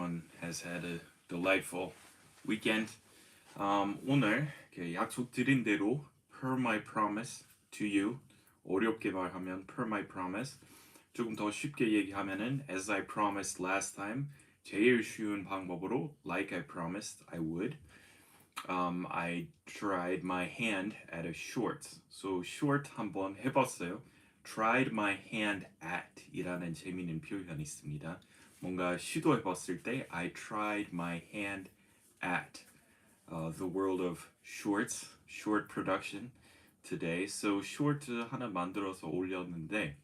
everyone has had a delightful weekend. 오늘 약속드린 대로 per my promise to you, 어렵게 말하면 per my promise, 조금 더 쉽게 얘기하면은 as I promised last time, 제일 쉬운 방법으로 like I promised I would. I tried my hand at a short. So short 한번 해봤어요. Tried my hand at 이라는 재미있는 표현이 있습니다. 뭔가 시도해봤을 때 I tried my hand at the world of shorts, short production today. So short 하나 만들어서 올렸는데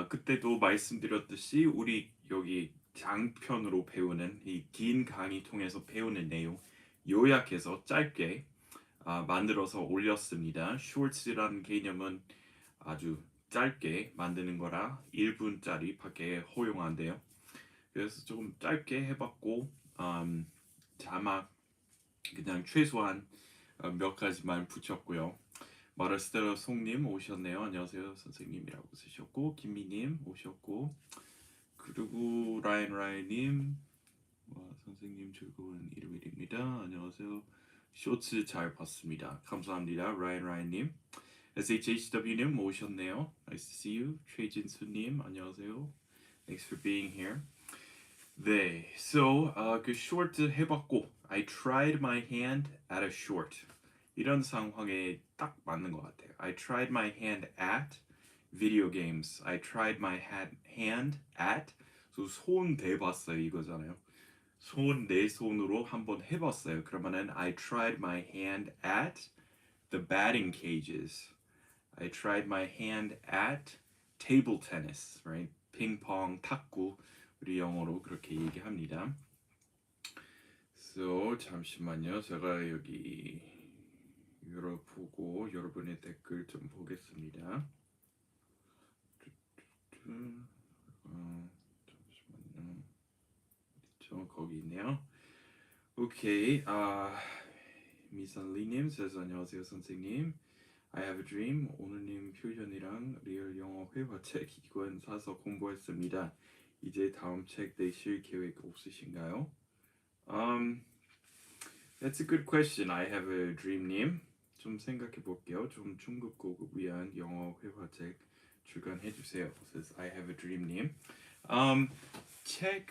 그때도 말씀드렸듯이 우리 여기 장편으로 배우는 이 긴 강의 통해서 배우는 내용 요약해서 짧게 만들어서 올렸습니다. shorts라는 개념은 아주 짧게 만드는 거라 1분짜리 밖에 허용한대요. 그래서 조금 짧게 해봤고 자막 그냥 최소한 몇 가지만 붙였고요. 마르스테라 송님 오셨네요. 안녕하세요 선생님이라고 쓰셨고 김미님 오셨고 그리고 라인님 선생님 즐거운 일요일입니다. 안녕하세요. 쇼츠 잘 봤습니다. 감사합니다. 라인님 SHHW님 오셨네요. Nice to see you. 최진수님 안녕하세요. Thanks for being here. 네, so 그 short 해봤고 I tried my hand at a short 이런 상황에 딱 맞는 것 같아요. I tried my hand at video games. I tried my hand at so 손 대봤어요 이거잖아요. 손 내 손으로 한번 해봤어요. 그러면은 I tried my hand at the batting cages. I tried my hand at table tennis, right? 핑퐁, 탁구 우리 영어로 그렇게 얘기합니다. So 잠시만요. 제가 여기 열어보고 여러분의 댓글 좀 보겠습니다. 잠시만요. 저 거기 있네요. 오케이. 미선리님 says 안녕하세요 선생님. I have a dream. 오늘님 표현이랑 리얼 영어 회화책 이건 사서 공부했습니다. 이제 다음 책 내실 계획 없으신가요? That's a good question. I have a dream님. 좀 생각해 볼게요. 좀 중급 고급 위한 영어 회화책 출간해 주세요. Says I have a dream님. 책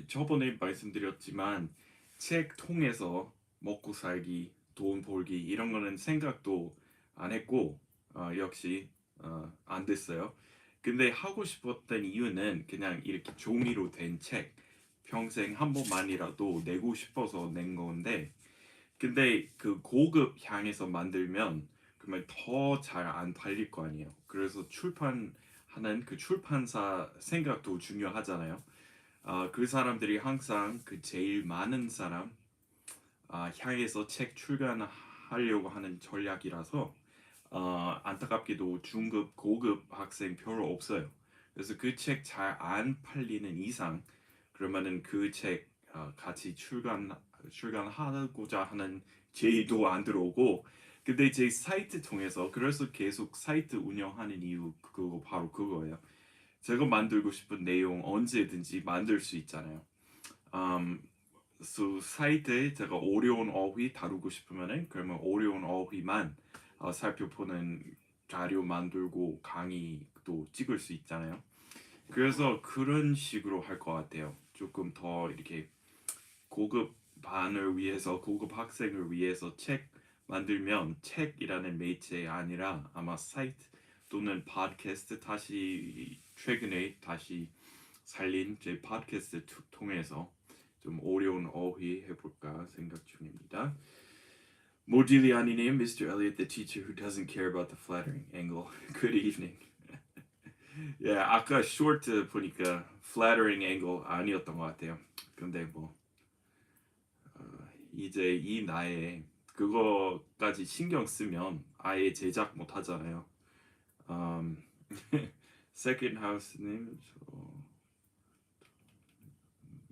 저번에 말씀드렸지만 책 통해서 먹고 살기, 돈 벌기 이런 거는 생각도 안 했고 역시 안 됐어요. 근데 하고 싶었던 이유는 그냥 이렇게 종이로 된 책 평생 한 번만이라도 내고 싶어서 낸 건데 근데 그 고급 향해서 만들면 그러면 더 잘 안 팔릴 거 아니에요. 그래서 출판하는 그 출판사 생각도 중요하잖아요. 그 사람들이 항상 그 제일 많은 사람 향해서 책 출간하려고 하는 전략이라서 안타깝게도 중급, 고급 학생 별로 없어요. 그래서 그 책 잘 안 팔리는 이상 그러면은 그 책 같이 출간하고자 하는 제의도 안 들어오고 근데 제 사이트 통해서 그래서 계속 사이트 운영하는 이유 그거 바로 그거예요. 제가 만들고 싶은 내용 언제든지 만들 수 있잖아요. So 사이트에 제가 어려운 어휘 다루고 싶으면은 그러면 어려운 어휘만 살펴보는 자료 만들고 강의도 찍을 수 있잖아요. 그래서 그런 식으로 할 것 같아요. 조금 더 이렇게 고급 반을 위해서 고급 학생을 위해서 책 만들면 책이라는 매체가 아니라 아마 사이트 또는 팟캐스트 다시 최근에 다시 살린 제 팟캐스트 통해서 좀 어려운 어휘 해볼까 생각 중입니다. 모딜리아니님, Mr. Elliot, the teacher who doesn't care about the flattering angle. Good evening. yeah, 아까 short 보니까 flattering angle 아니었던 것 같아요. 근데 뭐 이제 이 나이에 그거까지 신경 쓰면 아예 제작 못 하잖아요. Second House님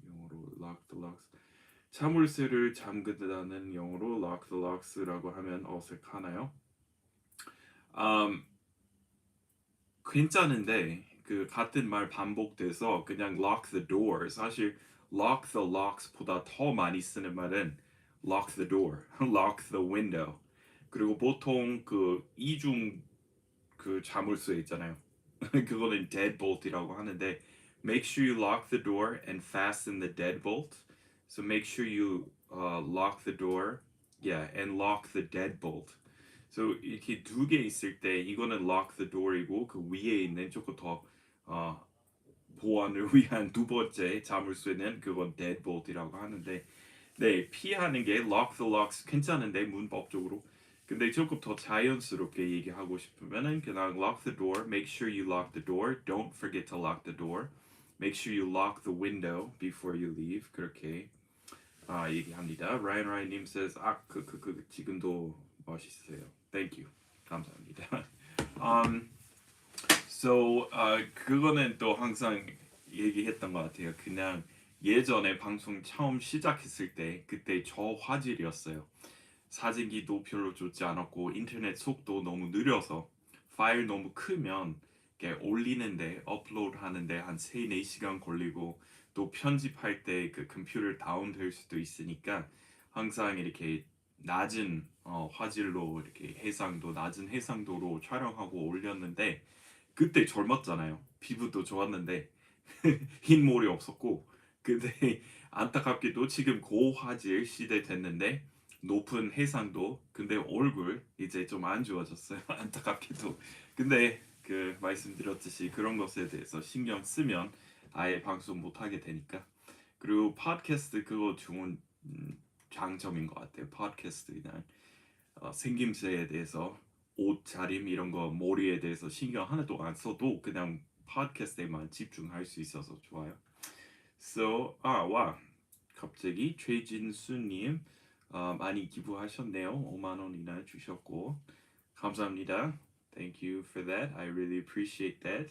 영어로 lock the locks 자물쇠를 잠그다는 영어로 lock the locks라고 하면 어색하나요? 괜찮은데 그 같은 말 반복돼서 그냥 lock the door. 사실 lock the locks보다 더 많이 쓰는 말은 lock the door, lock the window. 그리고 보통 그 이중 그 자물쇠 있잖아요. 그거는 deadbolt이라고 하는데 make sure you lock the door and fasten the deadbolt. So make sure you lock the door, yeah, and lock the deadbolt. So 이렇게 두 개 있을 때 이거는 lock the door이고 그 위에 있는 조금 더 어, 보안을 위한 두 번째 자물쇠는 그건 deadbolt이라고 하는데 네 피하는 게 lock the locks 괜찮은데 문법적으로 근데 조금 더 자연스럽게 얘기하고 싶으면은 그냥 lock the door, make sure you lock the door, don't forget to lock the door, make sure you lock the window before you leave 그렇게 얘기합니다. 라이님 says 지금도 멋있어요. Thank you. 감사합니다. So 그거는 또 항상 얘기했던 것 같아요. 그냥 예전에 방송 처음 시작했을 때 그때 저화질이었어요. 사진기도 별로 좋지 않았고 인터넷 속도 너무 느려서 파일 너무 크면 이렇게 올리는데 업로드 하는데 한 3, 4시간 걸리고 또 편집할 때 그 컴퓨터 다운될 수도 있으니까 항상 이렇게 낮은 화질로 이렇게 해상도 낮은 해상도로 촬영하고 올렸는데 그때 젊었잖아요. 피부도 좋았는데 흰 몰이 없었고 근데 안타깝게도 지금 고화질 시대 됐는데 높은 해상도 근데 얼굴 이제 좀 안 좋아졌어요. 안타깝게도 근데 그 말씀드렸듯이 그런 것에 대해서 신경 쓰면 아예 방송 못 하게 되니까 그리고 팟캐스트 그거 좋은 장점인 것 같아요. 팟캐스트 그냥 생김새에 대해서 옷 차림 이런 거 머리에 대해서 신경 하나도 안 써도 그냥 팟캐스트에만 집중할 수 있어서 좋아요. So 와 갑자기 최진수님 많이 기부하셨네요. 5만 원이나 주셨고 감사합니다. Thank you for that. I really appreciate that.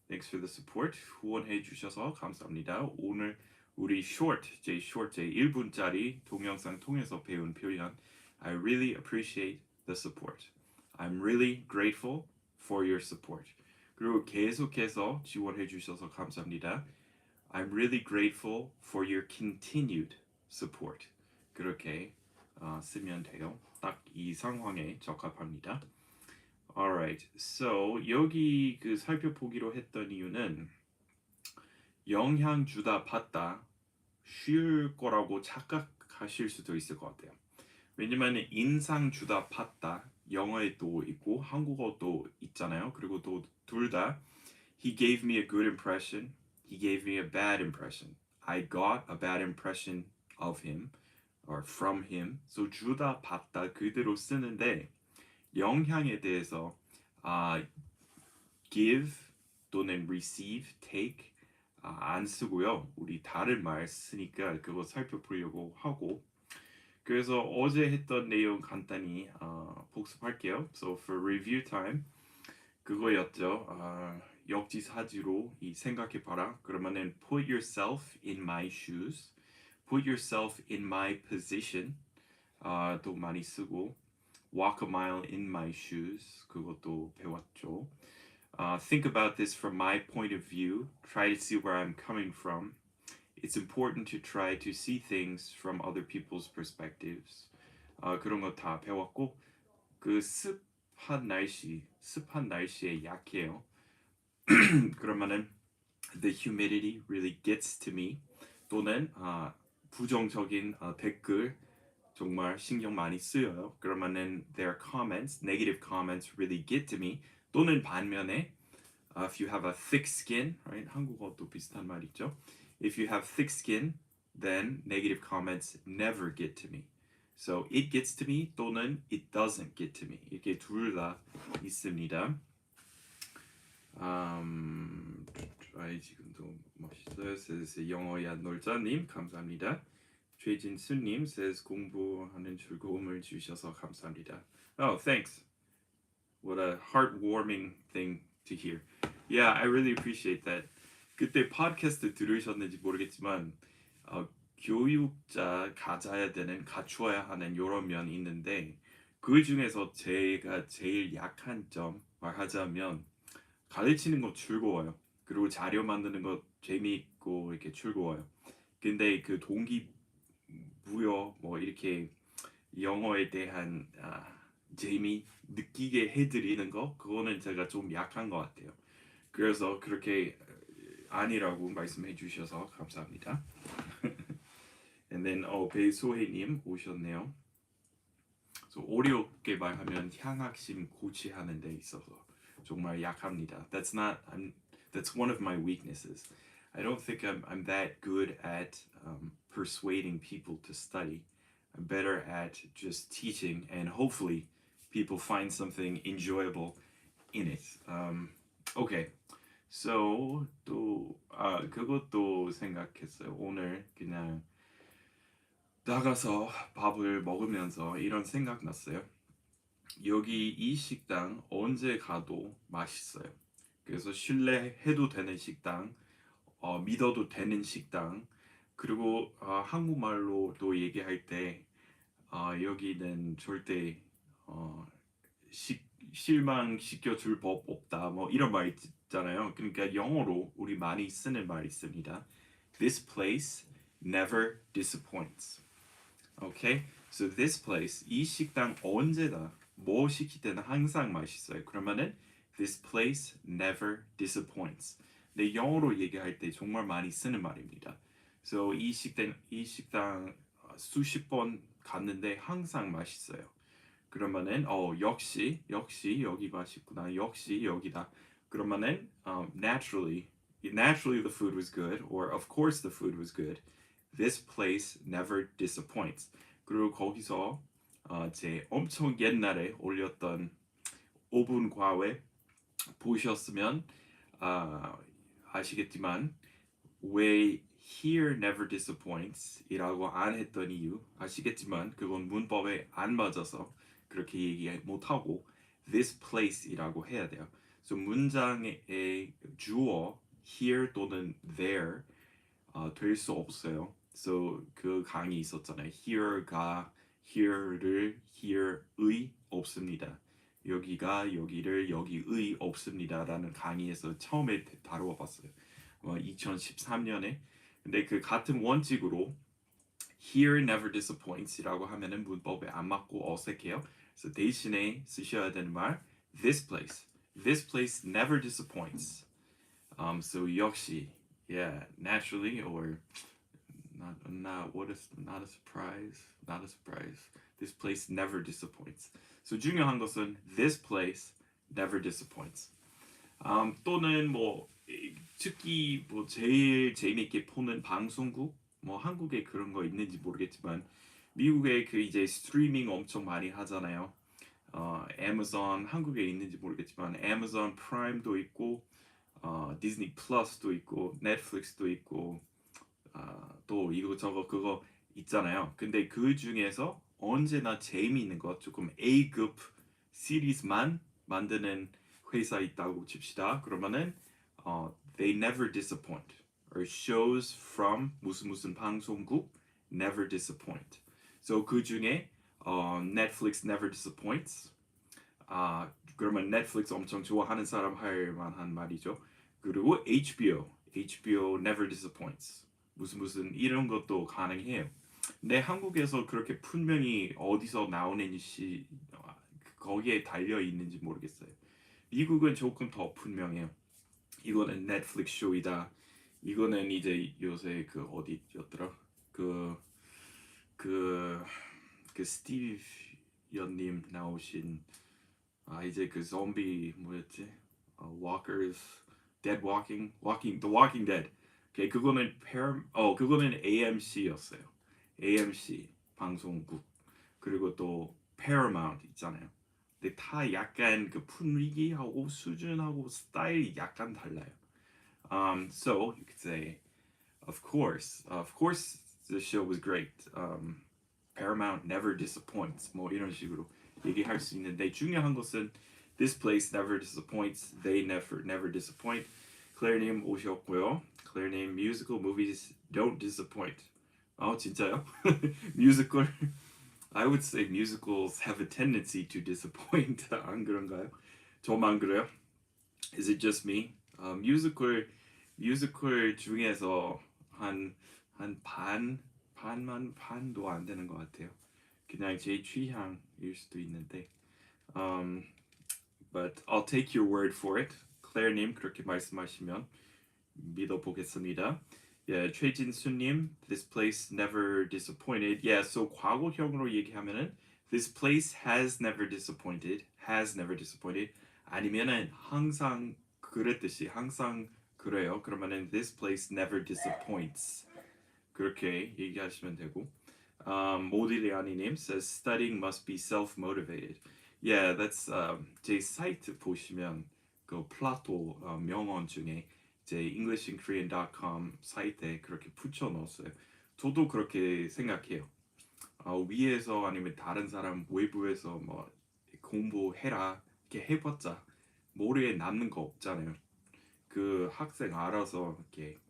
Thanks for the support. 후원해 주셔서 감사합니다. 오늘 우리 제 1분짜리 동영상 통해서 배운 표현 I really appreciate the support. I'm really grateful for your support. 그리고 계속해서 지원해 주셔서 감사합니다. I'm really grateful for your continued support. 그렇게 쓰면 돼요. 딱 이 상황에 적합합니다. Alright, so 여기 그 살펴보기로 했던 이유는 영향 주다 받다 쉬울 거라고 착각하실 수도 있을 것 같아요. 왜냐면 인상 주다 받다 영어에도 있고 한국어도 있잖아요. 그리고 또 둘 다 He gave me a good impression. He gave me a bad impression. I got a bad impression of him or from him. So 주다 받다 그대로 쓰는데 영향에 대해서 give 또는 receive, take 안 쓰고요. 우리 다른 말 쓰니까 그거 살펴보려고 하고 그래서 어제 했던 내용 간단히 복습할게요. So for review time 그거였죠. 역지사지로 이 생각해봐라. 그러면은 put yourself in my shoes, put yourself in my position 또 많이 쓰고 walk a mile in my shoes 그것도 배웠죠. Think about this from my point of view. Try to see where I'm coming from. It's important to try to see things from other people's perspectives. 그런 거 다 배웠고 그 습한 날씨에 약해요. 그러면은 the humidity really gets to me. 또는 부정적인 댓글 정말 신경 많이 쓰여요. 그러면은 their comments, negative comments really get to me. 또는 반면에 if you have a thick skin, right? 한국어도 비슷한 말 있죠. If you have thick skin, then negative comments never get to me. So it gets to me 또는 it doesn't get to me. 이렇게 둘 다 있습니다. 지금도 멋있어요. says 영어야 놀자님 감사합니다. 최진수님 says 공부하는 즐거움을 주셔서 감사합니다. Oh, thanks. What a heartwarming thing to hear. Yeah, I really appreciate that. 그때 팟캐스트 들으셨는지 모르겠지만 교육자 갖추어야 하는 이런 면이 있는데 그 중에서 제가 제일 약한 점 말하자면 가르치는 거 즐거워요. 그리고 자료 만드는 거 재미있고 이렇게 즐거워요. 근데 그 동기부여 뭐 이렇게 영어에 대한 재미 느끼게 해드리는 거 그거는 제가 좀 약한 것 같아요. 그래서 그렇게 아니라고 말씀해 주셔서 감사합니다. And then 배소혜님 오셨네요. So, 어렵게 말하면 향학심 고취하는 데 있어서 정말 약합니다. That's one of my weaknesses. I don't think I'm that good at persuading people to study. I'm better at just teaching, and hopefully people find something enjoyable in it. Okay, so 또 그것도 생각했어요. 오늘 그냥 나가서 밥을 먹으면서 이런 생각 났어요. 여기 이 식당 언제 가도 맛있어요. 그래서 신뢰해도 되는 식당, 믿어도 되는 식당, 그리고 한국말로 또 얘기할 때 여기는 절대 어, 실망시켜 줄 법 없다. 뭐 이런 말 있잖아요. 그러니까 영어로 우리 많이 쓰는 말 있습니다. This place never disappoints. Okay? So this place, 이 식당 언제나 뭐 시킬 때는 항상 맛있어요. 그러면은 this place never disappoints. 네, 영어로 얘기할 때 정말 많이 쓰는 말입니다. So 이 식당 수십 번 갔는데 항상 맛있어요. 그러면은 역시 여기 맛있구나. 역시 여기다. 그러면은 naturally the food was good, or of course the food was good. This place never disappoints. 그리고 거기서 제 엄청 옛날에 올렸던 5분 과외 보셨으면 아시겠지만 왜 here never disappoints 이라고 안 했던 이유 아시겠지만 그건 문법에 안 맞아서 그렇게 얘기 못하고 this place 이라고 해야 돼요. 그래서 문장의 주어 here 또는 there 될 수 없어요. So 그 강의 있었잖아요. here가 here를 here의 없습니다. 여기가 여기를 여기의 없습니다라는 강의에서 처음에 다루어봤어요. 2013년에. 근데 그 같은 원칙으로 here never disappoints이라고 하면은 문법에 안 맞고 어색해요. 그래서 대신에 쓰셔야 되는 말 this place never disappoints. So 역시 yeah naturally or not a surprise. This place never disappoints. So 중요한 것은 this place never disappoints. 또는 뭐 특히 뭐 제일 재미있게 보는 방송국 뭐 한국에 그런 거 있는지 모르겠지만 미국에 그 이제 스트리밍 엄청 많이 하잖아요. 애마존 한국에 있는지 모르겠지만 애마존 프라임도 있고 디즈니 플러스도 있고 넷플릭스도 있고 또 이거저거 그거 있잖아요. 근데 그 중에서 언제나 재미있는 것 조금 A급 시리즈만 만드는 회사 있다고 칩시다. 그러면은 they never disappoint. or shows from 무슨 방송국 never disappoint. So 그 중에 Netflix never disappoints. 그러면 넷플릭스 엄청 좋아하는 사람 할 만한 말이죠. 그리고 HBO never disappoints. 무슨 이런 것도 가능해요. 근데 한국에서 그렇게 분명히 어디서 나오는지 거기에 달려 있는지 모르겠어요. 미국은 조금 더 분명해요. 이거는 넷플릭스 쇼이다. 이거는 이제 요새 그 어디였더라? 그 스티브 연님 나오신 이제 그 좀비 뭐였지? Walkers, The Walking Dead. 오케이, 그거는 그거는 AMC였어요. AMC 방송국. 그리고 또 Paramount 있잖아요. 근데 다 약간 그 분위기하고 수준하고 스타일이 약간 달라요. So you could say, of course, the show was great. Paramount never disappoints. 뭐 이런 식으로 얘기할 수 있는데 중요한 것은 this place never disappoints. They never disappoint. 클레어님 오셨고요. 클레어님 musical movies don't disappoint. 진짜요? musical. I would say musicals have a tendency to disappoint. 안 그런가요? 저만 그래요? Is it just me? 뮤지컬 중에서 한 반도 안 되는 것 같아요. 그냥 제 취향일 수도 있는데. Um, but I'll take your word for it. 클레어님 그렇게 말씀하시면 믿어보겠습니다. Yeah, 최진수님, this place never disappointed. Yeah, so 과거형으로 얘기하면은 this place has never disappointed. Has never disappointed. 아니면은 항상 그랬듯이 항상 그래요. 그러면은 this place never disappoints. 그렇게 얘기하시면 되고. 모딜리아니님 says studying must be self-motivated. Yeah, that's 제 사이트 보시면 그 플라토 명언 중에 제 englishinkorean.com 사이트에 그렇게 붙여 넣었어요. 저도 그렇게 생각해요. 위에서 아니면 다른 사람 외부에서 뭐 공부해라 이렇게 해봤자 머리에 남는 거 없잖아요. 그 학생 알아서 이렇게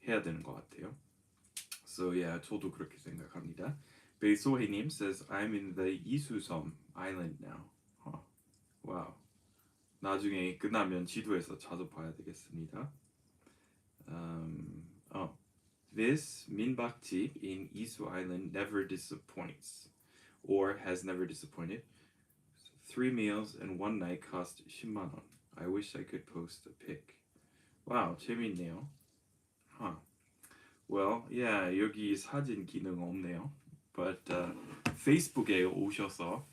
해야 되는 것 같아요. So yeah, 저도 그렇게 생각합니다. 베이소해님 says I'm in the 이수섬 island now. Wow. 나중에 끝나면 지도에서 찾아봐야 되겠습니다. This 민박집 in Isu Island never disappoints, or has never disappointed. 3 meals and 1 night cost 10만 원. I wish I could post a pic. Wow, 재밌네요. Huh. Well, yeah, 여기 사진 기능 없네요. But 페이스북에 오셔서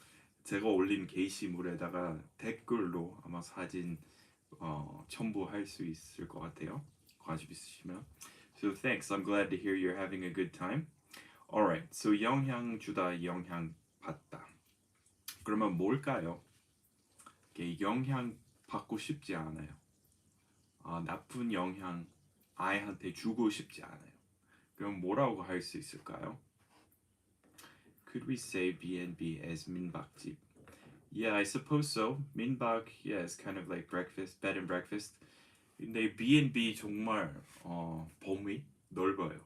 제가 올린 게시물에다가 댓글로 아마 사진 첨부할 수 있을 것 같아요. 관심 있으시면. So thanks. I'm glad to hear you're having a good time. Alright. So 영향 주다, 영향 받다. 그러면 뭘까요? 영향 받고 싶지 않아요. 나쁜 영향 아이한테 주고 싶지 않아요. 그럼 뭐라고 할 수 있을까요? Could we say B&B as 민박집? Yeah, I suppose so. 민박, yeah, is kind of like breakfast, bed and breakfast. 근데 B&B 정말 범위 넓어요.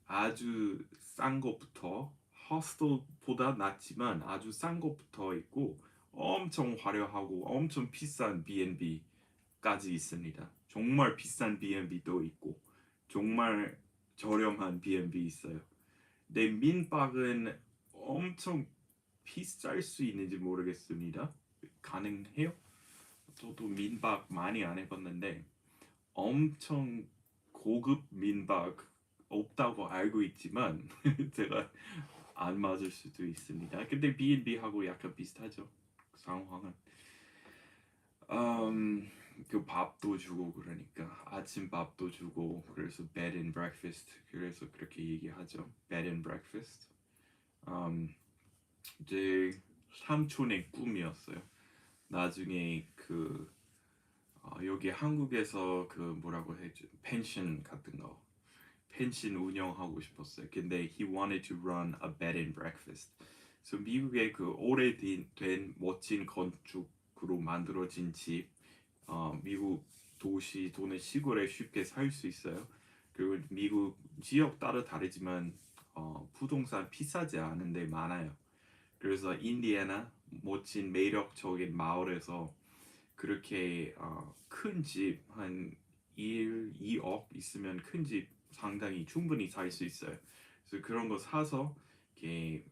아주 싼 것부터 호스텔보다 낫지만 아주 싼 것부터 있고 엄청 화려하고 엄청 비싼 B&B까지 있습니다. 정말 비싼 B&B도 있고 정말 저렴한 B&B 있어요. 근데 민박은 엄청 비쌀 수 있는지 모르겠습니다. 가능해요? 저도 민박 많이 안 해봤는데 엄청 고급 민박 없다고 알고 있지만 제가 안 맞을 수도 있습니다. 근데 B&B하고 약간 비슷하죠. 상황은. 그 밥도 주고 그러니까 아침 밥도 주고 그래서 bed and breakfast 그래서 그렇게 얘기하죠. bed and breakfast. 제 삼촌의 꿈이었어요. 나중에 그 여기 한국에서 그 뭐라고 해죠? 펜션 같은 거 펜션 운영하고 싶었어요. 근데 he wanted to run a bed and breakfast. 그래서 미국의 그 오래된 멋진 건축으로 만들어진 집, 미국 도시 또는 시골에 쉽게 살 수 있어요. 그리고 미국 지역 따라 다르지만 부동산 비싸지 않은 데 많아요. 그래서 인디애나 멋진 매력적인 마을에서 그렇게 큰 집 한 2억 있으면 큰 집 상당히 충분히 살 수 있어요. 그래서 그런 거 사서 이렇게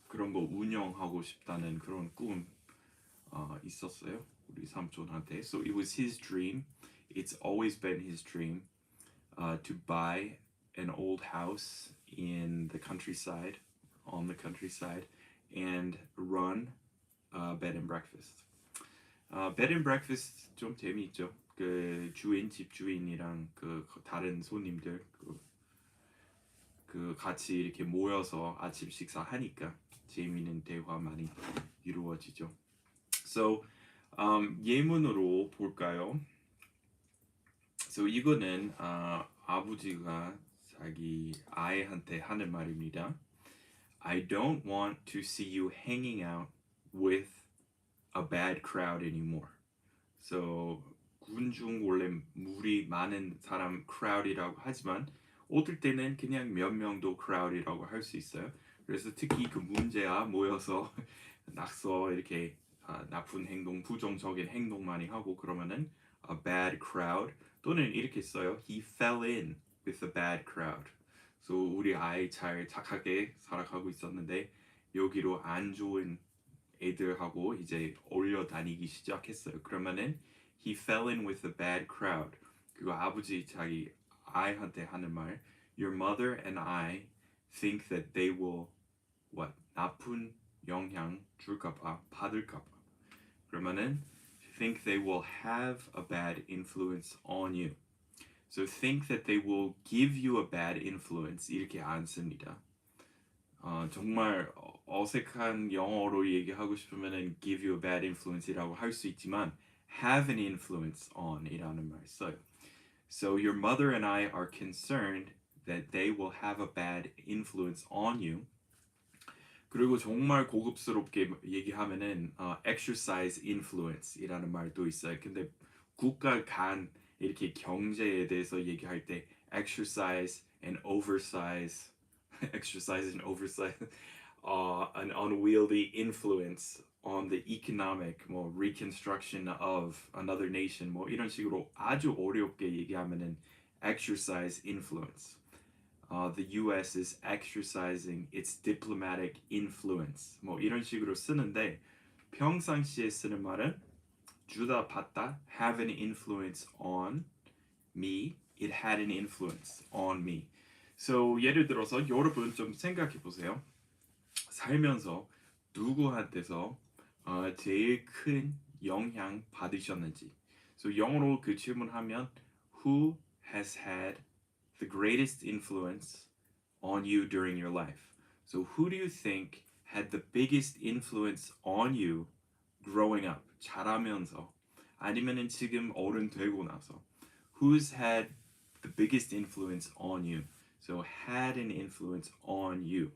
그런 거 운영하고 싶다는 그런 꿈 있었어요. 우리 삼촌한테. So it was his dream. It's always been his dream to buy an old house in the countryside, on the countryside, and run a bed and breakfast. bed and breakfast 좀 재미있죠. 그 주인 집주인이랑 그 다른 손님들 그 같이 이렇게 모여서 아침 식사하니까 재미있는 대화 많이 이루어지죠. So 예문으로 볼까요? So 이거는 아버지가 자기 아이한테 하는 말입니다. I don't want to see you hanging out with a bad crowd anymore. So 군중 원래 무리 많은 사람 crowd이라고 하지만 어떨 때는 그냥 몇 명도 crowd이라고 할 수 있어요. 그래서 특히 그 문제아 모여서 낙서 이렇게 나쁜 행동, 부정적인 행동 많이 하고 그러면은 a bad crowd 또는 이렇게 써요. He fell in with a bad crowd. So 우리 아이 잘 착하게 살아가고 있었는데 여기로 안 좋은 애들하고 이제 어울려 다니기 시작했어요. 그러면은 he fell in with a bad crowd. 그리고 아버지 자기 아이한테 하는 말 Your mother and I think that they will what? 나쁜 영향 줄까봐 받을까봐. 그러면은 think they will have a bad influence on you. So think that they will give you a bad influence 이렇게 안 씁니다. 정말 어색한 영어로 얘기하고 싶으면은 give you a bad influence이라고 할 수 있지만 have an influence on이라는 말 써요. So your mother and I are concerned that they will have a bad influence on you. 그리고 정말 고급스럽게 얘기하면은 exercise influence이라는 말도 있어요. 근데 국가 간 이렇게 경제에 대해서 얘기할 때 exercise and oversize exercise and oversize an unwieldy influence on the economic 뭐 reconstruction of another nation 뭐 이런 식으로 아주 어렵게 얘기하면은 exercise influence. The U.S. is exercising its diplomatic influence. 뭐 이런 식으로 쓰는데 평상시에 쓰는 말은 주다 받다 have an influence on me. It had an influence on me. So 예를 들어서 여러분 좀 생각해 보세요. 살면서 누구한테서 제일 큰 영향 받으셨는지. So 영어로 그 질문하면 Who has had the greatest influence on you during your life? So who do you think had the biggest influence on you growing up? 자라면서 아니면은 지금 어른 되고 나서 Who's had the biggest influence on you? So had an influence on you.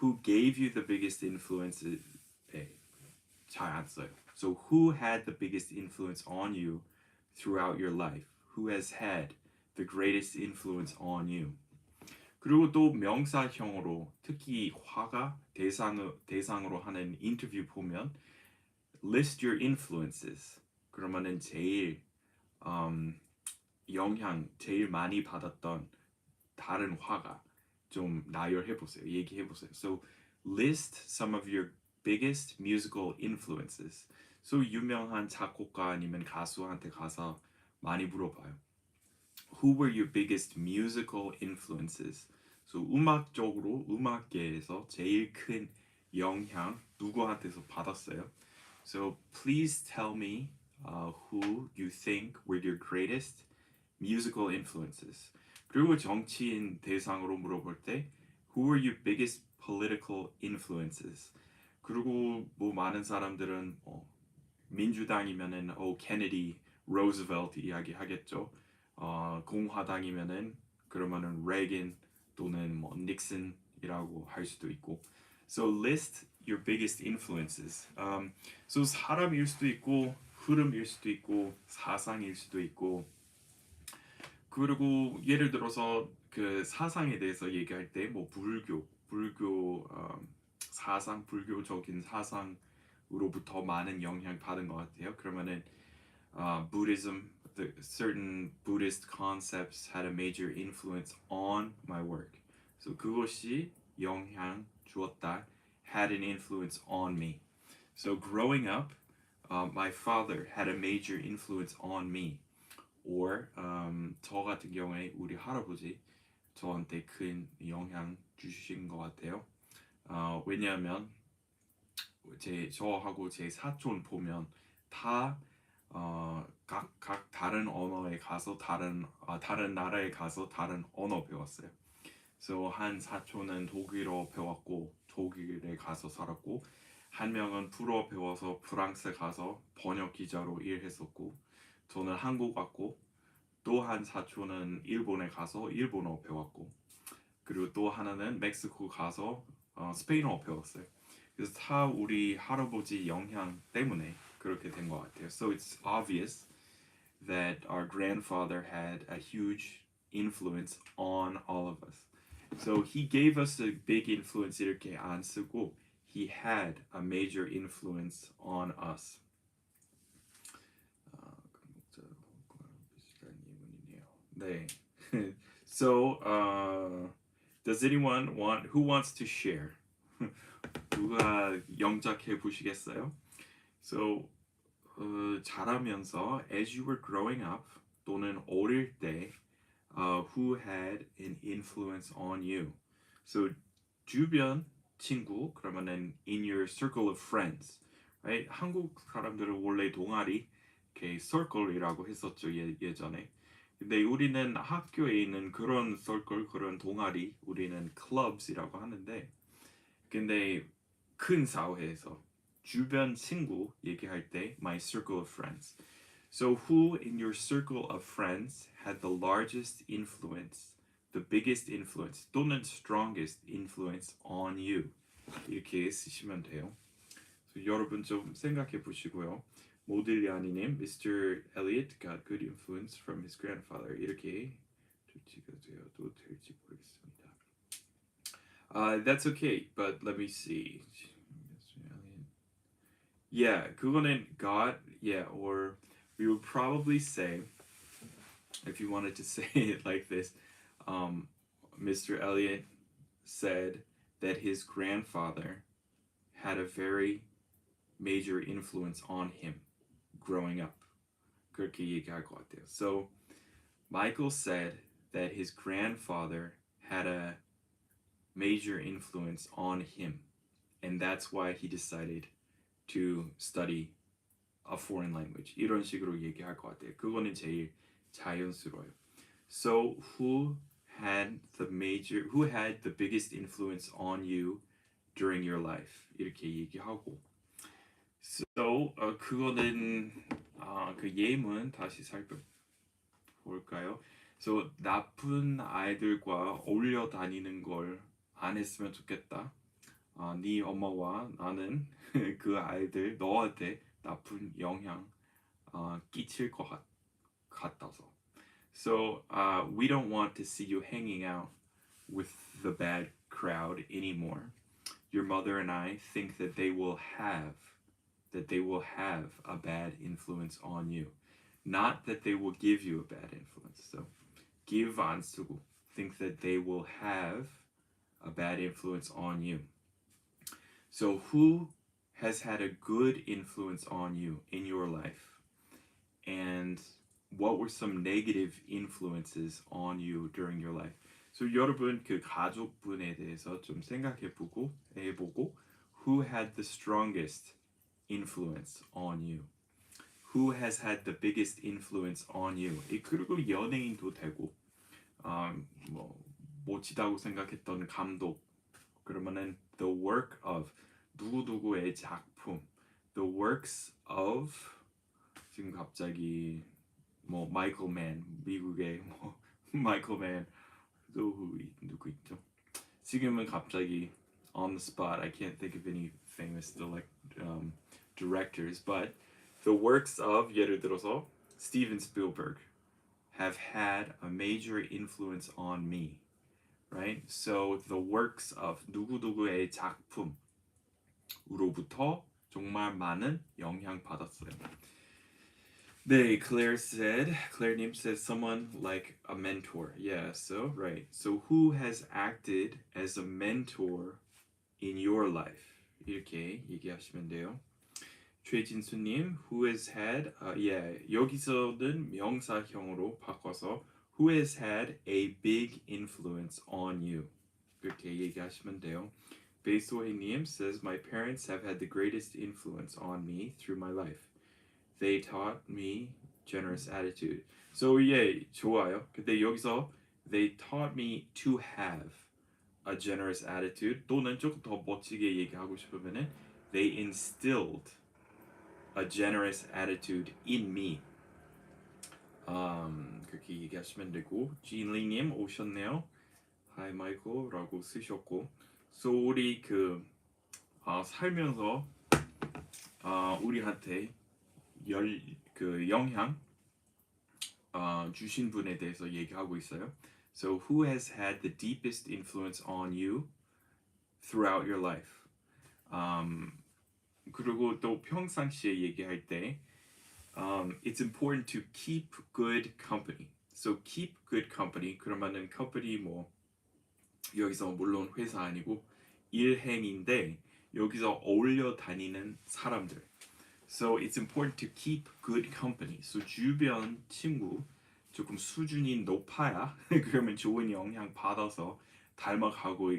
Who gave you the biggest influence? 잘 안 써요. So who had the biggest influence on you throughout your life? Who has had the greatest influence on you? 그리고 또 명사형으로 특히 화가 대상으로 하는 인터뷰 보면 list your influences. 그러면은 제일 영향 제일 많이 받았던 다른 화가 좀 나열해 보세요. 얘기해 보세요. So list some of your biggest musical influences. So 유명한 작곡가 아니면 가수한테 가서 많이 물어봐요. Who were your biggest musical influences? So 음악적으로 음악계에서 제일 큰 영향 누구한테서 받았어요? So please tell me who you think were your greatest musical influences. 그리고 정치인 대상으로 물어볼 때 Who were your biggest political influences? 그리고 뭐 많은 사람들은 민주당이면은 케네디, 로즈벨트 이야기 하겠죠. 공화당이면은 그러면은 레건 또는 뭐 닉슨이라고 할 수도 있고. So list your biggest influences. So 사람일 수도 있고 흐름일 수도 있고 사상일 수도 있고. 그리고 예를 들어서 그 사상에 대해서 얘기할 때 뭐 불교 사상 불교적인 사상으로부터 많은 영향 받은 것 같아요. 그러면은 Buddhism, the certain Buddhist concepts had a major influence on my work. So 그것이 영향 주었다, had an influence on me. So growing up, my father had a major influence on me. Or 저 같은 경우에 우리 할아버지 저한테 큰 영향 주신 것 같아요. 왜냐하면 저하고 제 사촌 보면 다 각 다른 언어에 가서 다른 나라에 가서 다른 언어 배웠어요. So 한 사촌은 독일어 배웠고 독일에 가서 살았고 한 명은 불어 배워서 프랑스 가서 번역 기자로 일했었고 저는 한국 왔고 또 한 사촌은 일본에 가서 일본어 배웠고 그리고 또 하나는 멕시코 가서 스페인어 배웠어요. 그래서 다 우리 할아버지 영향 때문에 그렇게 된 것 같아요. So it's obvious that our grandfather had a huge influence on all of us. So he gave us a big influence 이렇게 안 쓰고 he had a major influence on us. 네. So, does anyone want who wants to share? 누가 영작해 보시겠어요? So, 자라면서 as you were growing up 또는 어릴 때 who had an influence on you? So, 주변 친구 그러면은 in your circle of friends, right? 한국 사람들은 원래 동아리, 이렇게 circle이라고 했었죠 예전에. 근데 우리는 학교에 있는 그런 circle, 그런 동아리, 우리는 clubs이라고 하는데, 근데 큰 사회에서 주변 친구 얘기할 때 my circle of friends. So who in your circle of friends had the largest influence, the biggest influence 또는 strongest influence on you? 이렇게 쓰시면 돼요. So 여러분 좀 생각해 보시고요. 모딜리아니님, Mr. Elliot got good influence from his grandfather. 이렇게 조치가 되어도 될지 모르겠습니다. That's okay, but let me see. Yeah, 그거는 God, yeah, or we would probably say, if you wanted to say it like this, Mr. Elliot said that his grandfather had a very major influence on him growing up. 그렇게 얘기할 것 같아요. So, Michael said that his grandfather had a major influence on him, and that's why he decided to study a foreign language. 이런 식으로 얘기할 것 같아요. 그거는 제일 자연스러워요. So who had the biggest influence on you during your life? 이렇게 얘기하고. So 그거는 그 예문 다시 살펴볼까요? So 나쁜 아이들과 어울려 다니는 걸 안 했으면 좋겠다. 네 엄마와 나는 그 아이들 너한테 나쁜 영향 끼칠 것 같아서. So we don't want to see you hanging out with the bad crowd anymore. Your mother and I think that they will have a bad influence on you. Not that they will give you a bad influence. So give 안 쓰고 think that they will have a bad influence on you. So who has had a good influence on you in your life? And what were some negative influences on you during your life? So 여러분 그 가족분에 대해서 좀 생각해보고 해보고 who had the strongest influence on you? Who has had the biggest influence on you? 그리고 연예인도 되고 뭐 멋지다고 생각했던 감독 그러면은 the work of 누구누구의 작품 the works of 지금 갑자기 뭐 마이클 맨 미국의 뭐 마이클 맨 또 누구 있죠? 지금은 갑자기 on the spot I can't think of any famous directors but the works of 예를 들어서 Steven Spielberg have had a major influence on me. Right? So the works of 누구누구의 작품으로부터 정말 많은 영향 받았어요. 네, Claire님 said someone like a mentor. Yeah, so right. So who has acted as a mentor in your life? 이렇게 얘기하시면 돼요. 최진수님, who has had, 여기서는 명사형으로 바꿔서 who has had a big influence on you? 그렇게 얘기하시면 돼요. 베이소희님 says, my parents have had the greatest influence on me through my life. They taught me generous attitude. So 좋아요. 근데 여기서 they taught me to have a generous attitude 또는 조금 더 멋지게 얘기하고 싶으면은 they instilled a generous attitude in me. 그렇게 얘기하시면 되고 진리님 오셨네요. Hi Michael라고 쓰셨고 so 우리 살면서 우리한테 영향 주신 분에 대해서 얘기하고 있어요. So who has had the deepest influence on you throughout your life? 그리고 또 평상시에 얘기할 때 it's important to keep good company. So keep good company. 그러면은 company 뭐 여기서 물론 회사 아니고 일행인데 여기서 어울려 다니는 사람들. So it's important to keep good company. So 주변 친구 조금 수준이 높아야 그러면 좋은 영향 받아서 닮아가고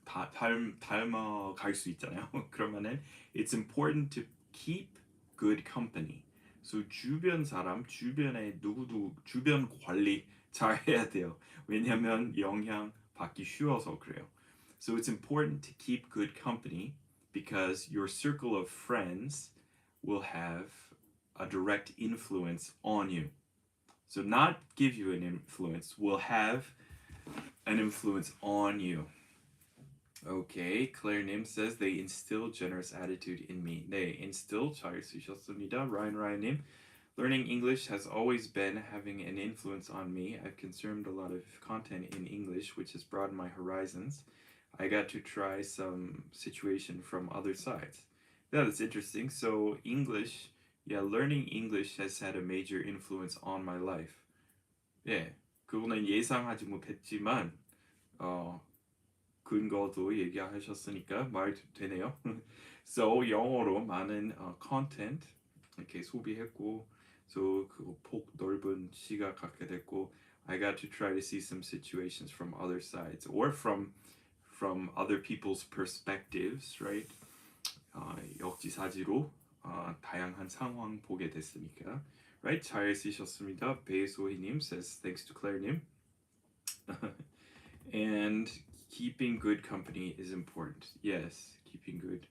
닮아갈 수 있잖아요. 그러면은 it's important to keep good company. So 주변 사람, 주변에 누구도 주변 관리 잘 해야 돼요. 왜냐면 영향 받기 쉬워서 그래요. So it's important to keep good company because your circle of friends will have a direct influence on you. So not give you an influence, will have an influence on you. Okay, Claire Nim says they instill generous attitude in me. 네, instill 잘 쓰셨습니다. Ryan Nim. Learning English has always been having an influence on me. I've consumed a lot of content in English, which has broadened my horizons. I got to try some situation from other sides. Yeah, that's interesting. So English, yeah, learning English has had a major influence on my life. 예, 그거는 예상하지 못했지만 근거도 얘기하셨으니까 말 되네요. So 영어로 많은 content 이렇게 소비했고, so 그 폭 넓은 시각 갖게 됐고, I got to try to see some situations from other sides or from other people's perspectives, right? 역지사지로 다양한 상황 보게 됐으니까, right? 잘 쓰셨습니다. 배소희님 says thanks to Claire님. And keeping good company is important. Yes, keeping good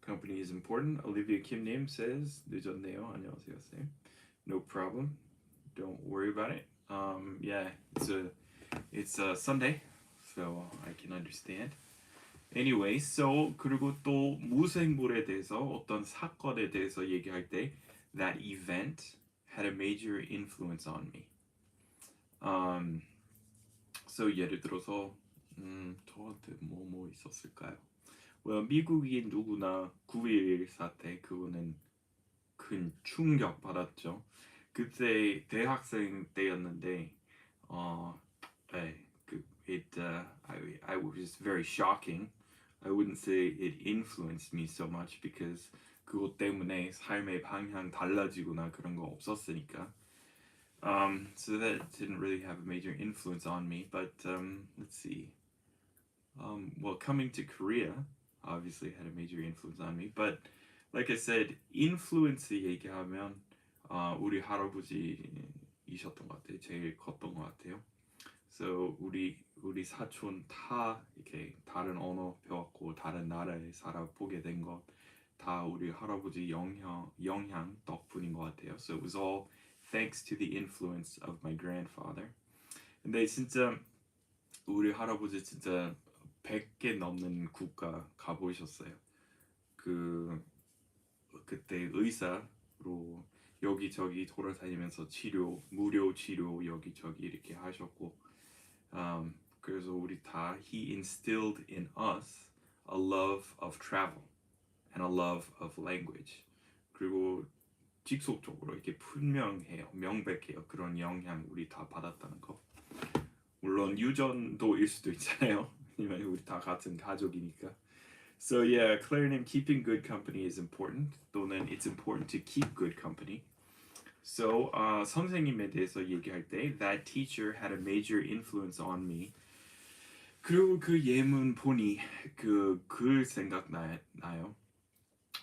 company is important. Olivia Kim님 says 늦었네요. 안녕하세요, 쌤. No problem. Don't worry about it. Yeah, it's a Sunday, so I can understand. Anyway, so 그리고 또 무생물에 대해서 어떤 사건에 대해서 얘기할 때 that event had a major influence on me. So 예를 들어서 저한테 뭐 있었을까요? Well, 미국인 누구나 9.11 사태 그거는 큰 충격 받았죠. 그때 대학생 때였는데 네, I was very shocking. I wouldn't say it influenced me so much because 그것 때문에 삶의 방향 달라지거나 그런 거 없었으니까. So that didn't really have a major influence on me. But let's see. Well, coming to Korea obviously had a major influence on me. But like I said, influence 얘기하면 우리 할아버지이셨던 것 같아요. 제일 컸던 것 같아요. So 우리 사촌 다 이렇게 다른 언어 배웠고 다른 나라에 살아보게 된 것 다 우리 할아버지 영향 덕분인 것 같아요. So it was all thanks to the influence of my grandfather. 근데 진짜 우리 할아버지 진짜 100개 넘는 국가 가보셨어요. 그때 의사로 여기저기 돌아다니면서 무료 치료 여기저기 이렇게 하셨고, 그래서 우리 다 he instilled in us a love of travel and a love of language. 그리고 직속적으로 이렇게 분명해요, 명백해요. 그런 영향 우리 다 받았다는 거. 물론 유전도일 수도 있잖아요. 왜냐면 우리 다 같은 가족이니까. So yeah, Claire, keeping good company is important. 또는 it's important to keep good company. So 선생님에 대해서 얘기할 때 that teacher had a major influence on me. 그리고 그 예문 보니 그 글 생각나요.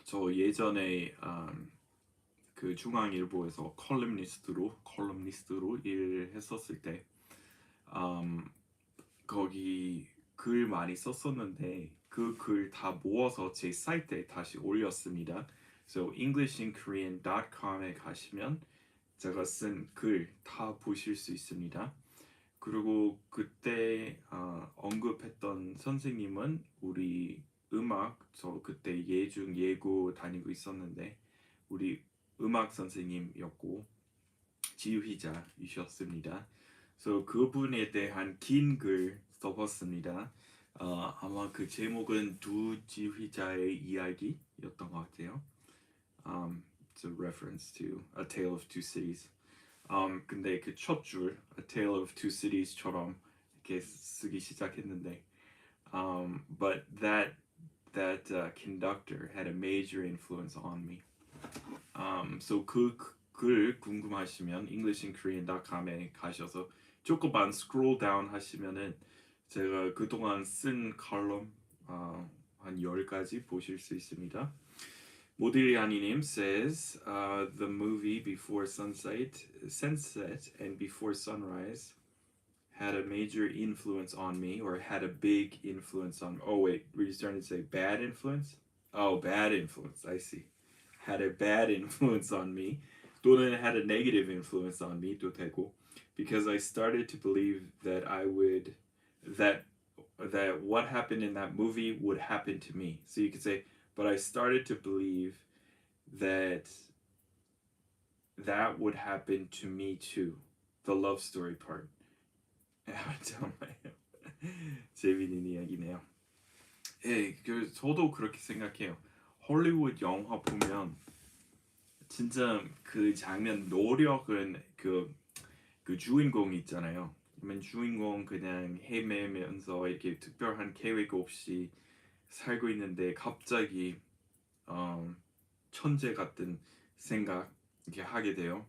저 예전에 그 중앙일보에서 컬럼니스트로 일했었을 때 거기 글 많이 썼었는데 그 글 다 모아서 제 사이트에 다시 올렸습니다. So englishinkorean.com에 가시면 제가 쓴 글 다 보실 수 있습니다. 그리고 그때 언급했던 선생님은 우리 음악, 저 그때 예고 다니고 있었는데 우리 음악 선생님이었고 지휘자이셨습니다. So 그분에 대한 긴 글 써봤습니다. 아마 그 제목은 두 지휘자의 이야기였던 것 같아요. It's a reference to A Tale of Two Cities. 근데 그 첫 줄 A Tale of Two Cities처럼 이렇게 쓰기 시작했는데 but that conductor had a major influence on me. So 글 궁금하시면 englishinkorean.com에 가셔서 조금만 scroll down 하시면은 제가 그동안 쓴 컬럼 한 10가지 보실 수 있습니다. 모딜리아니님 says the movie Before Sunset and Before Sunrise had a major influence on me, or had a big influence on. Oh wait, were you starting to say bad influence? Oh, bad influence. I see. Had a bad influence on me. 또는 had a negative influence on me. 도 되고. Because I started to believe that that what happened in that movie would happen to me. So you could say, but I started to believe that that would happen to me too. The love story part. 정말 재미있는 이야기네요. 예, 저도 그렇게 생각해요. 헐리우드 영화 보면 진짜 그 장면 노력은 그 주인공 있잖아요. 그러면 주인공 그냥 헤매면서 이렇게 특별한 계획 없이 살고 있는데 갑자기 천재 같은 생각 이렇게 하게 돼요.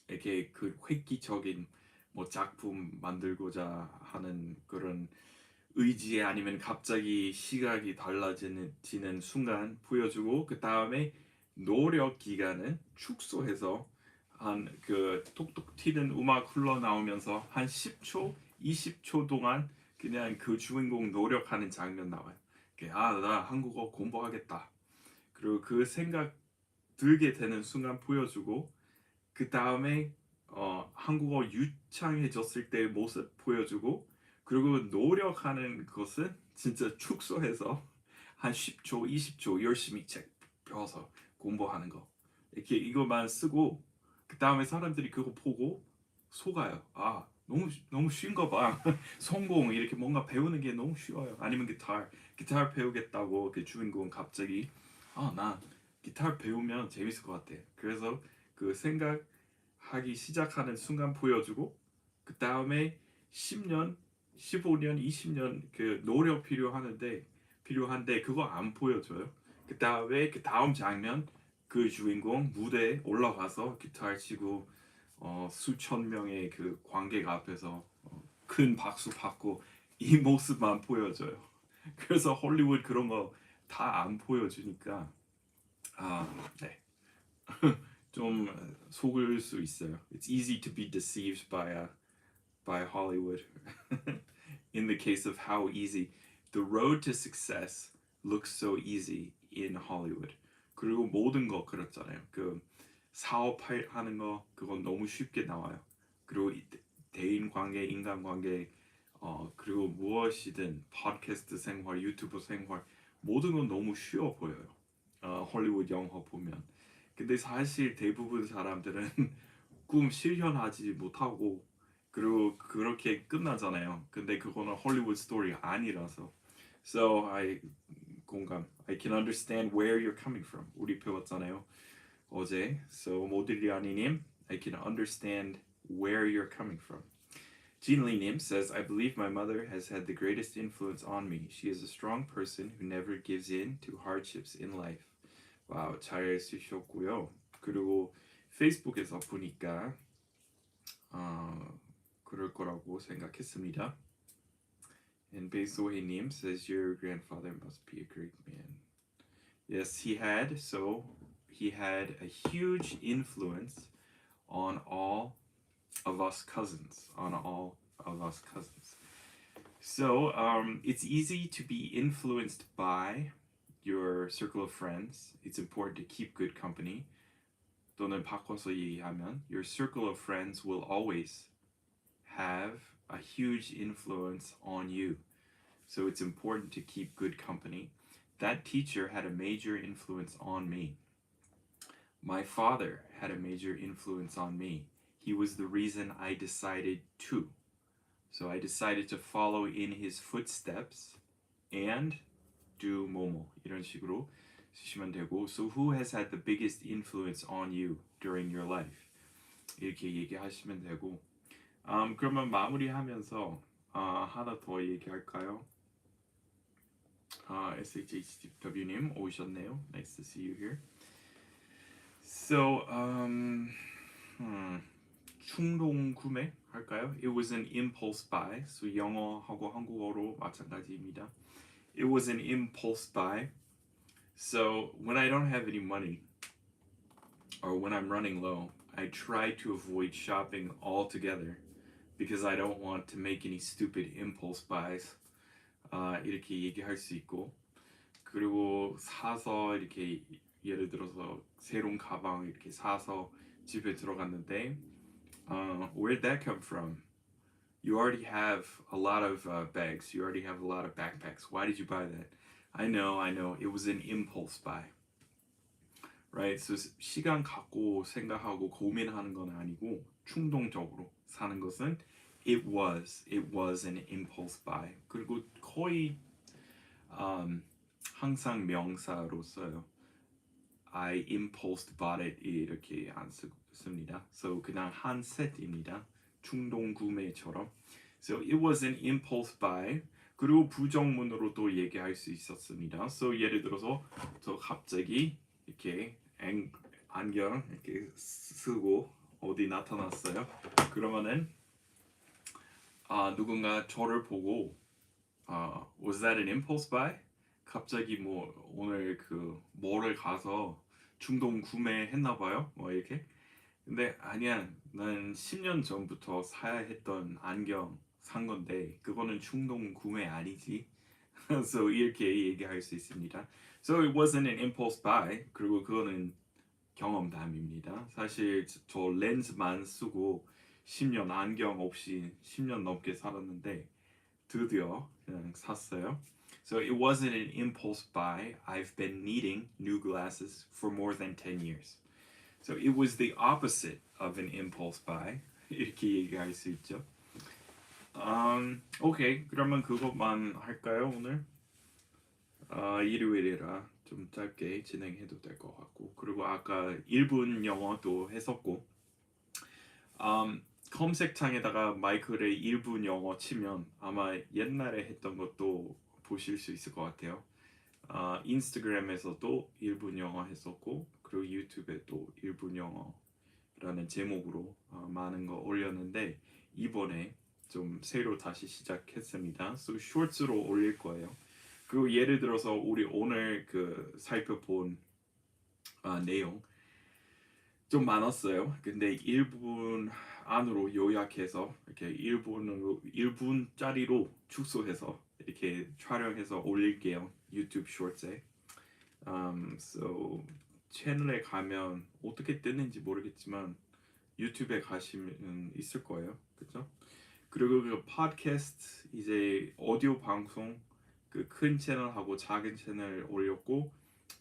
이렇게 그 획기적인 뭐 작품 만들고자 하는 그런 의지에 아니면 갑자기 시각이 달라지는 순간 보여주고 그 다음에 노력 기간은 축소해서 한 그 톡톡 튀는 음악 흘러나오면서 한 10초, 20초 동안 그냥 그 주인공 노력하는 장면 나와요. 나 한국어 공부하겠다. 그리고 그 생각 들게 되는 순간 보여주고 그 다음에 한국어 유창해졌을 때의 모습 보여주고 그리고 노력하는 것은 진짜 축소해서 한 10초, 20초 열심히 책 펴서 공부하는 거 이렇게 이것만 쓰고 그 다음에 사람들이 그거 보고 속아요. 너무 쉬운가 봐. 성공 이렇게 뭔가 배우는 게 너무 쉬워요. 아니면 기타 배우겠다고 그 주인공 갑자기 나 기타 배우면 재밌을 것 같아. 그래서 그 생각하기 시작하는 순간 보여주고 그 다음에 10년, 15년, 20년 그 노력 필요한데 그거 안 보여줘요. 그 다음에 그 다음 장면 그 주인공 무대에 올라가서 기타 치고 수천 명의 그 관객 앞에서 큰 박수 받고 이 모습만 보여줘요. 그래서 헐리우드 그런 거 다 안 보여주니까 네. 좀 속을 수 있어요. It's easy to be deceived by Hollywood. In the case of how easy the road to success looks so easy in Hollywood. 그리고 모든 거 그렇잖아요. 그 사업하는 거 그건 너무 쉽게 나와요. 그리고 대인 관계, 인간 관계, 그리고 무엇이든 팟캐스트 생활, 유튜브 생활 모든 건 너무 쉬워 보여요. 헐리우드 영화 보면. 근데 사실 대부분 사람들은 꿈 실현하지 못하고 그리고 그렇게 끝나잖아요. 근데 그거는 헐리우드 스토리 아니라서. So 공감. I can understand where you're coming from. 우리 배웠잖아요. 어제. So 모딜리아니님, I can understand where you're coming from. Jean-Lee says, I believe my mother has had the greatest influence on me. She is a strong person who never gives in to hardships in life. 와우, 잘 쓰셨고요. 그리고 페이스북에서 보니까 그럴 거라고 생각했습니다. And 베이소해님 says, your grandfather must be a great man. Yes, he had. So he had a huge influence on all of us cousins. So it's easy to be influenced by your circle of friends. It's important to keep good company. 또는 바꿔서 얘기하면 your circle of friends will always have a huge influence on you. So it's important to keep good company. That teacher had a major influence on me. My father had a major influence on me. He was the reason I decided to. So I decided to follow in his footsteps and do 뭐뭐 이런 식으로 쓰시면 되고. So who has had the biggest influence on you during your life? 이렇게 얘기하시면 되고 그러면 마무리하면서 하나 더 얘기할까요? SHHW님 오셨네요. Nice to see you here. So, 충동 구매 할까요? It was an impulse buy. So 영어하고 한국어로 마찬가지입니다. It was an impulse buy. So when I don't have any money or when I'm running low, I try to avoid shopping altogether because I don't want to make any stupid impulse buys. 이렇게 얘기할 수 있고 그리고 사서 이렇게 예를 들어서 새로운 가방 이렇게 사서 집에 들어갔는데 where'd that come from? You already have a lot of bags. You already have a lot of backpacks. Why did you buy that? I know. It was an impulse buy. Right? So 시간 갖고 생각하고 고민하는 건 아니고 충동적으로 사는 것은 it was an impulse buy. 그리고 거의 항상 명사로 써요. I impulse bought it 이렇게 안 씁니다. So 그냥 한 셋입니다. 충동 구매처럼. So it was an impulse buy. 그리고 부정문으로 또 얘기할 수 있었습니다. So 예를 들어서 저 갑자기 이렇게 안경 이렇게 쓰고 어디 나타났어요. 그러면은 누군가 저를 보고 was that an impulse buy? 갑자기 뭐 오늘 그 몰을 가서 충동 구매했나 봐요. 뭐 이렇게. 근데 아니야. 난 10년 전부터 사야 했던 안경 산 건데 그거는 충동 구매 아니지. So 이렇게 얘기할 수 있습니다. So it wasn't an impulse buy. 그리고 그거는 경험담입니다. 사실 저 렌즈만 쓰고 10년 안경 없이 10년 넘게 살았는데 드디어 그냥 샀어요. So it wasn't an impulse buy. I've been needing new glasses for more than 10 years. So it was the opposite of an impulse buy. 이렇게 얘기할 수 있죠. 오케이. 그러면 그것만 할까요 오늘? 일요일이라 좀 짧게 진행해도 될 것 같고 그리고 아까 1분 영어도 했었고 검색창에다가 마이클의 1분 영어 치면 아마 옛날에 했던 것도 보실 수 있을 것 같아요. 인스타그램에서도 1분 영어 했었고 그리고 유튜브에 또 1분 영어라는 제목으로 많은 거 올렸는데 이번에 좀 새로 다시 시작했습니다. So shorts로 올릴 거예요. 그리고 예를 들어서 우리 오늘 그 살펴본 내용 좀 많았어요. 근데 1분 안으로 요약해서 이렇게 1분짜리로 축소해서 이렇게 촬영해서 올릴게요. 유튜브 쇼츠에. So 채널에 가면 어떻게 뜨는지 모르겠지만 유튜브에 가시면 있을 거예요. 그렇죠? 그리고 그 팟캐스트 이제 오디오 방송 그 큰 채널하고 작은 채널 올렸고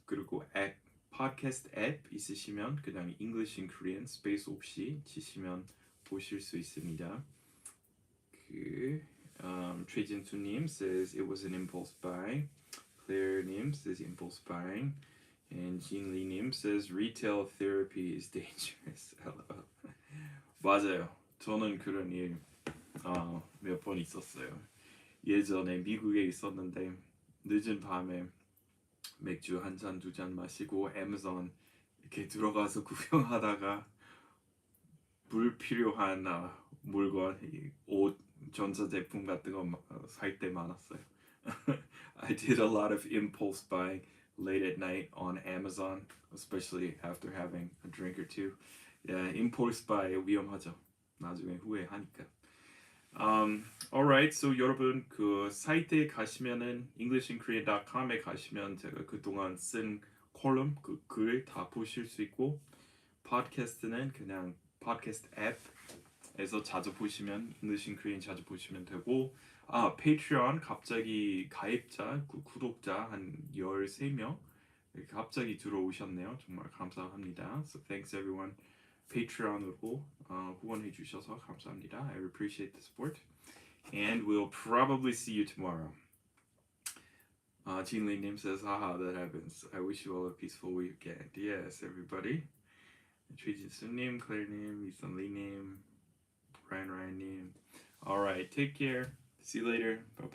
그리고 앱 팟캐스트 앱 있으시면 그냥 English in Korean 스페이스 없이 치시면 보실 수 있습니다. 그 최진수님 says it was an impulse buy. Claire님 says impulse buying. And Jinli님 says retail therapy is dangerous. 맞아요. 저는 그런 일 몇 번 있었어요. 예전에 미국에 있었는데 늦은 밤에 맥주 한 잔 두 잔 마시고 애마존 이렇게 들어가서 구경하다가 불필요한 물건, 옷, 전자제품 같은 거 살 때 많았어요. I did a lot of impulse buying late at night on Amazon, especially after having a drink or two. Yeah, impulse buy 위험하죠. 나중에 후회하니까. Alright, so 여러분 그 사이트에 가시면은 englishinkorean.com에 가시면 제가 그동안 쓴 콜럼 그 글 다 보실 수 있고 팟캐스트는 그냥 팟캐스트 앱에서 자주 보시면 English in Korean 자주 보시면 되고 페이트리온 갑자기 가입자 구독자 한 13명 갑자기 들어오셨네요. 정말 감사합니다. So thanks everyone. 페이트리온으로 후원해 주셔서 감사합니다. I appreciate the support. And we'll probably see you tomorrow. Jinli Nim says, haha, that happens. I wish you all a peaceful weekend. Yes, everybody. 최진수님, 클레어님, 이선리님, Ryan님. All right, take care. See you later. Bye bye.